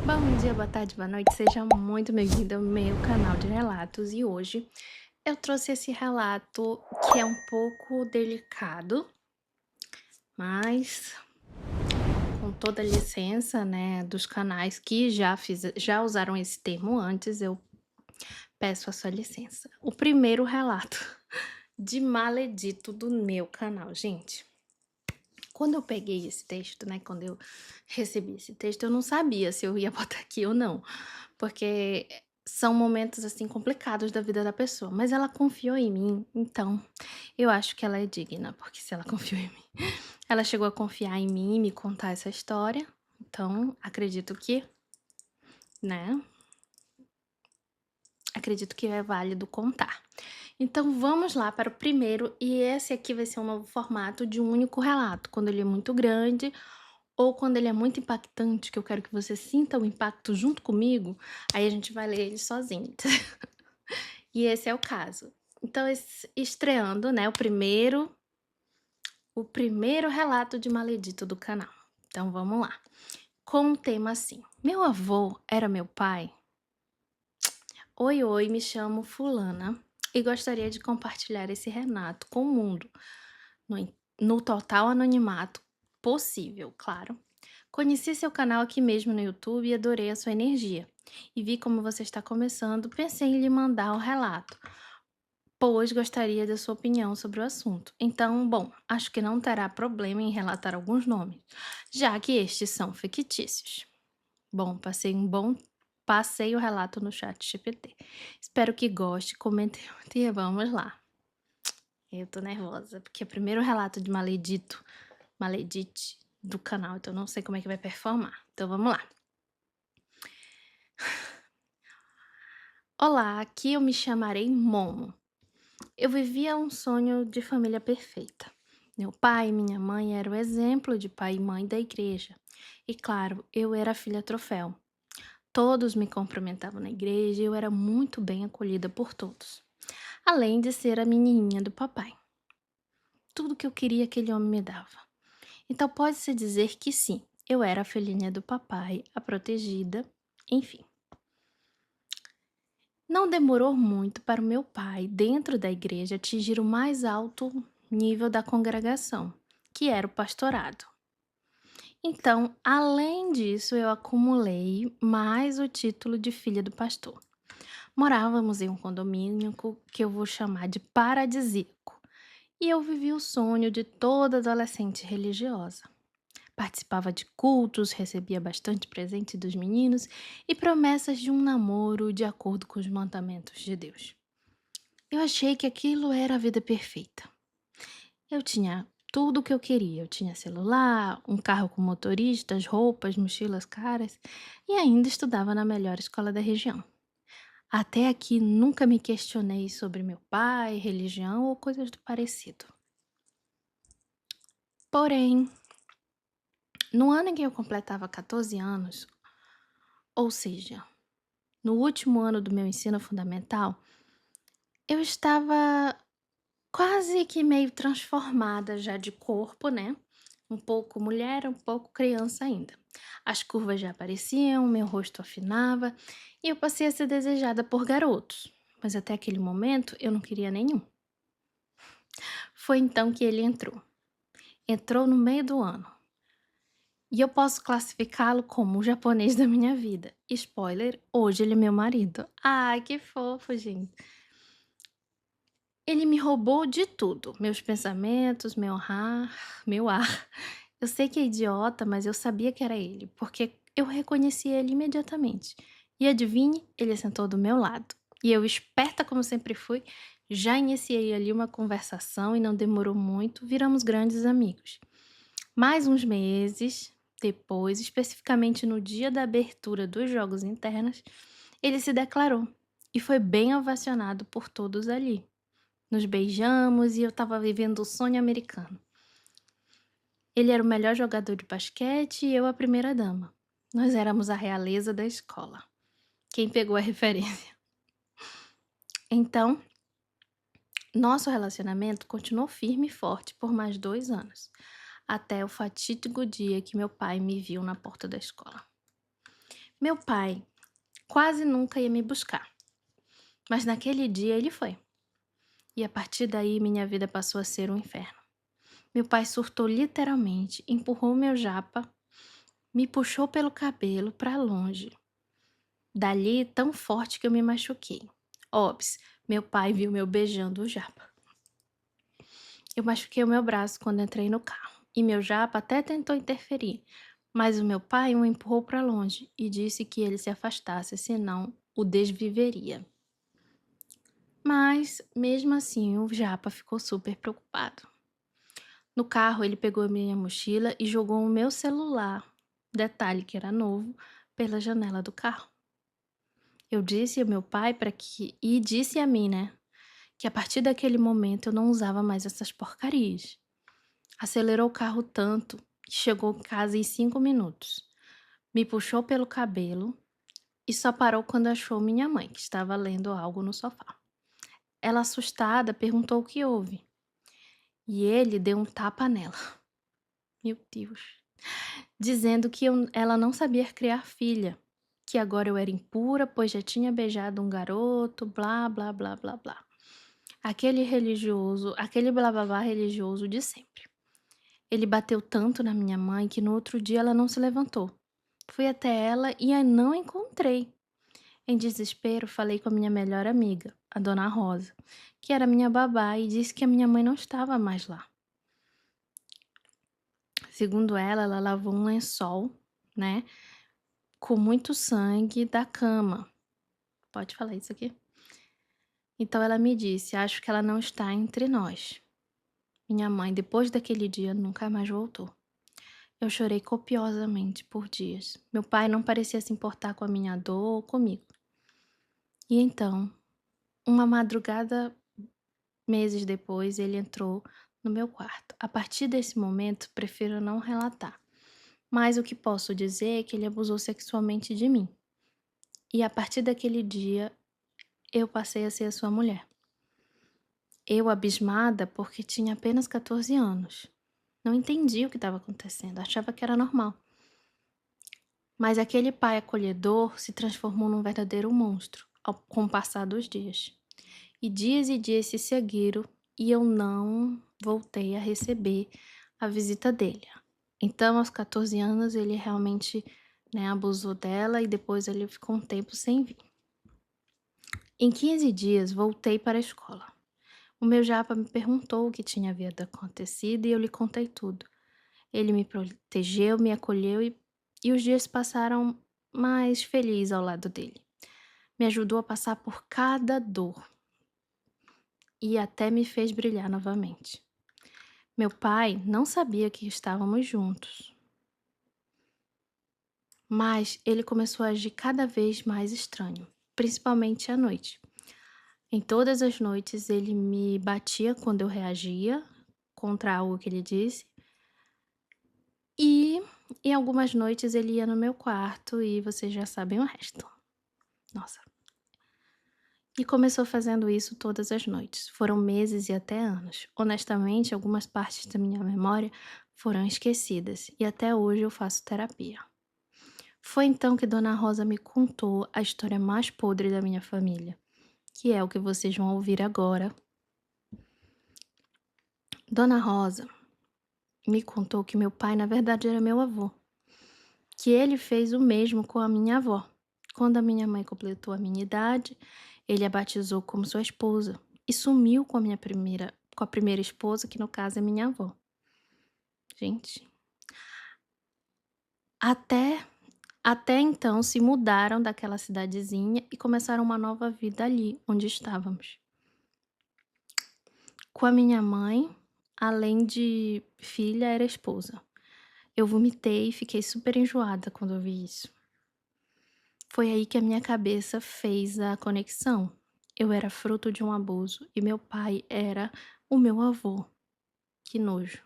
Bom dia, boa tarde, boa noite, seja muito bem-vindo ao meu canal de relatos. E hoje eu trouxe esse relato que é um pouco delicado, mas com toda a licença, né, dos canais que já usaram esse termo antes, eu peço a sua licença. O primeiro relato de maledito do meu canal, gente. Quando eu peguei esse texto, né, quando eu recebi esse texto, eu não sabia se eu ia botar aqui ou não, porque são momentos, assim, complicados da vida da pessoa, mas ela confiou em mim, então eu acho que ela é digna, porque se ela confiou em mim, ela chegou a confiar em mim e me contar essa história, então acredito que, né, acredito que é válido contar. Então vamos lá para o primeiro, e esse aqui vai ser um novo formato de um único relato, quando ele é muito grande ou quando ele é muito impactante, que eu quero que você sinta o impacto junto comigo, aí a gente vai ler ele sozinho. E esse é o caso. Então, estreando, né, o primeiro relato de maledito do canal. Então vamos lá. Com um tema assim: meu avô era meu pai? Oi, oi, me chamo Fulana e gostaria de compartilhar esse relato com o mundo, no total anonimato possível, claro. Conheci seu canal aqui mesmo no YouTube e adorei a sua energia. E vi como você está começando, pensei em lhe mandar o relato, pois gostaria da sua opinião sobre o assunto. Então, bom, acho que não terá problema em relatar alguns nomes, já que estes são fictícios. Bom, passei o relato no chat GPT. Espero que goste, comente e vamos lá. Eu tô nervosa, porque é o primeiro relato de maledite do canal, então não sei como é que vai performar. Então vamos lá. Olá, aqui eu me chamarei Momo. Eu vivia um sonho de família perfeita. Meu pai e minha mãe eram o exemplo de pai e mãe da igreja. E claro, eu era a filha troféu. Todos me cumprimentavam na igreja e eu era muito bem acolhida por todos. Além de ser a menininha do papai. Tudo que eu queria aquele homem me dava. Então pode-se dizer que sim, eu era a filhinha do papai, a protegida, enfim. Não demorou muito para o meu pai, dentro da igreja, atingir o mais alto nível da congregação, que era o pastorado. Então, além disso, eu acumulei mais o título de filha do pastor. Morávamos em um condomínio que eu vou chamar de paradisíaco, e eu vivi o sonho de toda adolescente religiosa. Participava de cultos, recebia bastante presente dos meninos e promessas de um namoro de acordo com os mandamentos de Deus. Eu achei que aquilo era a vida perfeita. Eu tinha tudo o que eu queria. Eu tinha celular, um carro com motoristas, roupas, mochilas caras e ainda estudava na melhor escola da região. Até aqui nunca me questionei sobre meu pai, religião ou coisas do parecido. Porém, no ano em que eu completava 14 anos, ou seja, no último ano do meu ensino fundamental, eu estava quase que meio transformada já de corpo, né? Um pouco mulher, um pouco criança ainda. As curvas já apareciam, meu rosto afinava e eu passei a ser desejada por garotos. Mas até aquele momento eu não queria nenhum. Foi então que ele entrou. Entrou no meio do ano. E eu posso classificá-lo como o japonês da minha vida. Spoiler, hoje ele é meu marido. Ai, que fofo, gente. Ele me roubou de tudo, meus pensamentos, meu ar. Eu sei que é idiota, mas eu sabia que era ele, porque eu reconheci ele imediatamente. E adivinhe, ele sentou do meu lado. E eu, esperta como sempre fui, já iniciei ali uma conversação e não demorou muito, viramos grandes amigos. Mais uns meses depois, especificamente no dia da abertura dos jogos internos, ele se declarou e foi bem ovacionado por todos ali. Nos beijamos e eu estava vivendo o sonho americano. Ele era o melhor jogador de basquete e eu a primeira dama. Nós éramos a realeza da escola. Quem pegou a referência? Então, nosso relacionamento continuou firme e forte por mais 2 anos, até o fatídico dia que meu pai me viu na porta da escola. Meu pai quase nunca ia me buscar, mas naquele dia ele foi. E a partir daí minha vida passou a ser um inferno. Meu pai surtou literalmente, empurrou meu japa, me puxou pelo cabelo pra longe. Dali, tão forte que eu me machuquei. Ops, meu pai viu meu beijando o japa. Eu machuquei o meu braço quando entrei no carro, e meu japa até tentou interferir, mas o meu pai o empurrou pra longe e disse que ele se afastasse, senão o desviveria. Mas, mesmo assim, o japa ficou super preocupado. No carro, ele pegou minha mochila e jogou o meu celular, detalhe que era novo, pela janela do carro. Eu disse ao meu pai para que e disse a mim, né, que a partir daquele momento eu não usava mais essas porcarias. Acelerou o carro tanto que chegou em casa em 5 minutos. Me puxou pelo cabelo e só parou quando achou minha mãe, que estava lendo algo no sofá. Ela, assustada, perguntou o que houve. E ele deu um tapa nela. Meu Deus. Dizendo que ela não sabia criar filha, que agora eu era impura, pois já tinha beijado um garoto, blá, blá, blá, blá, blá. Aquele religioso, aquele blá, blá, blá religioso de sempre. Ele bateu tanto na minha mãe que no outro dia ela não se levantou. Fui até ela e a não encontrei. Em desespero, falei com a minha melhor amiga, a dona Rosa, que era minha babá, e disse que a minha mãe não estava mais lá. Segundo ela lavou um lençol, né, com muito sangue da cama. Pode falar isso aqui? Então ela me disse: acho que ela não está entre nós. Minha mãe, depois daquele dia, nunca mais voltou. Eu chorei copiosamente por dias. Meu pai não parecia se importar com a minha dor ou comigo. E então, uma madrugada, meses depois, ele entrou no meu quarto. A partir desse momento, prefiro não relatar. Mas o que posso dizer é que ele abusou sexualmente de mim. E a partir daquele dia, eu passei a ser a sua mulher. Eu, abismada, porque tinha apenas 14 anos. Não entendia o que estava acontecendo, achava que era normal. Mas aquele pai acolhedor se transformou num verdadeiro monstro com o passar dos dias. E dias se seguiram e eu não voltei a receber a visita dele. Então, aos 14 anos, ele realmente, né, abusou dela e depois ele ficou um tempo sem vir. Em 15 dias, voltei para a escola. O meu japa me perguntou o que tinha havido acontecido e eu lhe contei tudo. Ele me protegeu, me acolheu e os dias passaram mais felizes ao lado dele. Me ajudou a passar por cada dor e até me fez brilhar novamente. Meu pai não sabia que estávamos juntos, mas ele começou a agir cada vez mais estranho, principalmente à noite. Em todas as noites ele me batia quando eu reagia contra algo que ele disse. E em algumas noites ele ia no meu quarto e vocês já sabem o resto. Nossa. E começou fazendo isso todas as noites. Foram meses e até anos. Honestamente, algumas partes da minha memória foram esquecidas e até hoje eu faço terapia. Foi então que Dona Rosa me contou a história mais podre da minha família, que é o que vocês vão ouvir agora. Dona Rosa me contou que meu pai, na verdade, era meu avô, que ele fez o mesmo com a minha avó. Quando a minha mãe completou a minha idade, ele a batizou como sua esposa e sumiu com a primeira esposa, que no caso é minha avó. Gente, até então se mudaram daquela cidadezinha e começaram uma nova vida ali, onde estávamos. Com a minha mãe, além de filha, era esposa. Eu vomitei e fiquei super enjoada quando eu vi isso. Foi aí que a minha cabeça fez a conexão. Eu era fruto de um abuso e meu pai era o meu avô. Que nojo.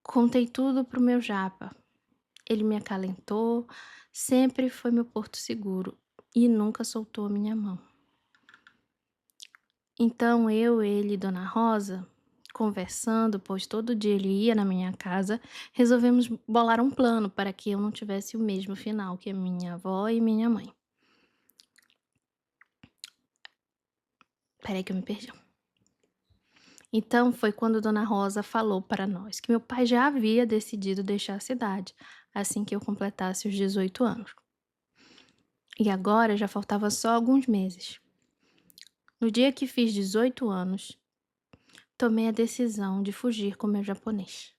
Contei tudo pro meu japa. Ele me acalentou, sempre foi meu porto seguro e nunca soltou a minha mão. Então eu, ele e Dona Rosa conversando, pois todo dia ele ia na minha casa, resolvemos bolar um plano para que eu não tivesse o mesmo final que a minha avó e minha mãe. Espera aí que eu me perdi. Então foi quando Dona Rosa falou para nós que meu pai já havia decidido deixar a cidade, assim que eu completasse os 18 anos. E agora já faltava só alguns meses. No dia que fiz 18 anos, tomei a decisão de fugir com meu japonês.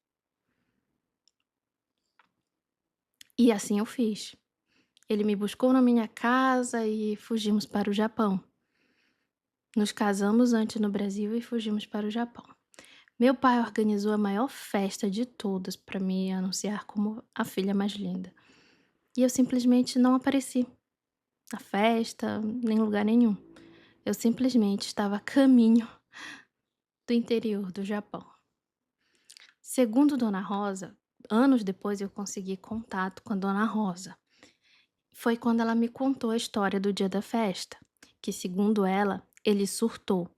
E assim eu fiz. Ele me buscou na minha casa e fugimos para o Japão. Nos casamos antes no Brasil e fugimos para o Japão. Meu pai organizou a maior festa de todas para me anunciar como a filha mais linda. E eu simplesmente não apareci na festa, nem em lugar nenhum. Eu simplesmente estava a caminho do interior do Japão. Segundo Dona Rosa, anos depois eu consegui contato com a Dona Rosa. Foi quando ela me contou a história do dia da festa, que segundo ela, ele surtou,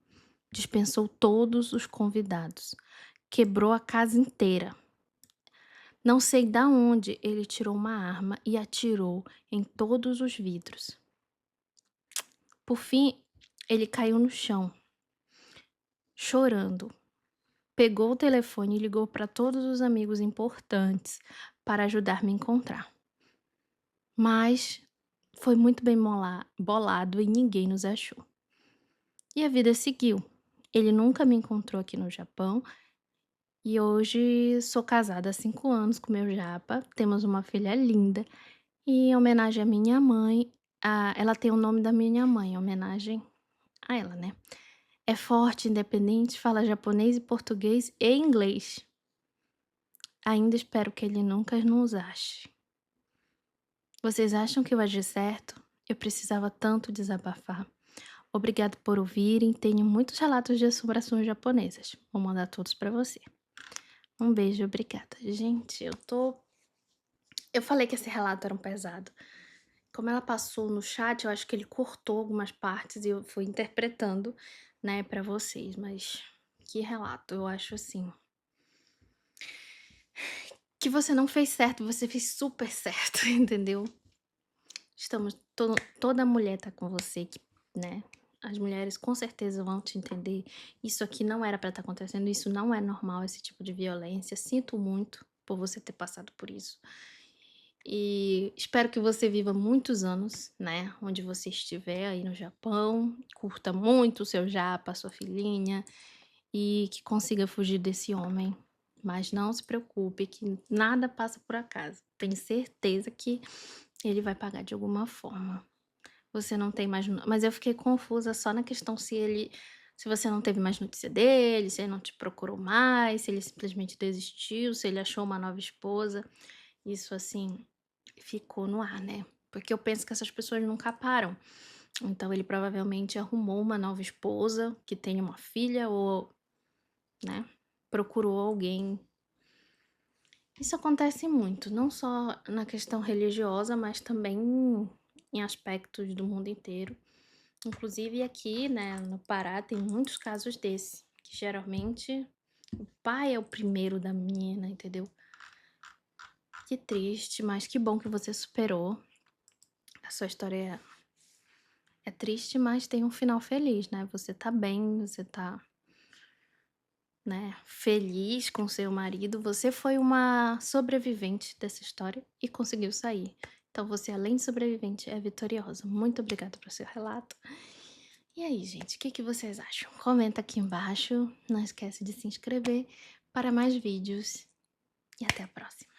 dispensou todos os convidados, quebrou a casa inteira. Não sei da onde ele tirou uma arma e atirou em todos os vidros. Por fim, ele caiu no chão, chorando. Pegou o telefone e ligou para todos os amigos importantes para ajudar-me a encontrar. Mas foi muito bem bolado e ninguém nos achou. E a vida seguiu. Ele nunca me encontrou aqui no Japão e hoje sou casada há 5 anos com meu japa, temos uma filha linda e em homenagem à minha mãe, ela tem o nome da minha mãe, em homenagem a ela, né. É forte, independente, fala japonês e português e inglês. Ainda espero que ele nunca nos ache. Vocês acham que eu agi certo? Eu precisava tanto desabafar. Obrigado por ouvirem. Tenho muitos relatos de assombrações japonesas. Vou mandar todos pra você. Um beijo, obrigada. Gente, eu falei que esse relato era um pesado. Como ela passou no chat, eu acho que ele cortou algumas partes e eu fui interpretando, né, pra vocês. Mas que relato, eu acho assim. Que você não fez certo, você fez super certo, entendeu? Estamos toda mulher tá com você que, né, as mulheres com certeza vão te entender. Isso aqui não era pra estar acontecendo, isso não é normal, esse tipo de violência. Sinto muito por você ter passado por isso. E espero que você viva muitos anos, né, onde você estiver aí no Japão, curta muito o seu japa, a sua filhinha, e que consiga fugir desse homem. Mas não se preocupe que nada passa por acaso. Tenho certeza que ele vai pagar de alguma forma. Você não tem mais mas eu fiquei confusa só na questão se você não teve mais notícia dele, se ele não te procurou mais, se ele simplesmente desistiu, se ele achou uma nova esposa. Isso, assim, ficou no ar, né. Porque eu penso que essas pessoas nunca param. Então ele provavelmente arrumou uma nova esposa, que tem uma filha ou, né, procurou alguém. Isso acontece muito, não só na questão religiosa, mas também em aspectos do mundo inteiro. Inclusive aqui, né, no Pará tem muitos casos desse, que geralmente o pai é o primeiro da menina, entendeu? Que triste, mas que bom que você superou. A sua história é triste, mas tem um final feliz, né? Você tá bem, você tá, né, feliz com seu marido. Você foi uma sobrevivente dessa história e conseguiu sair. Então você, além de sobrevivente, é vitoriosa. Muito obrigada pelo seu relato. E aí, gente, o que que vocês acham? Comenta aqui embaixo. Não esquece de se inscrever para mais vídeos. E até a próxima.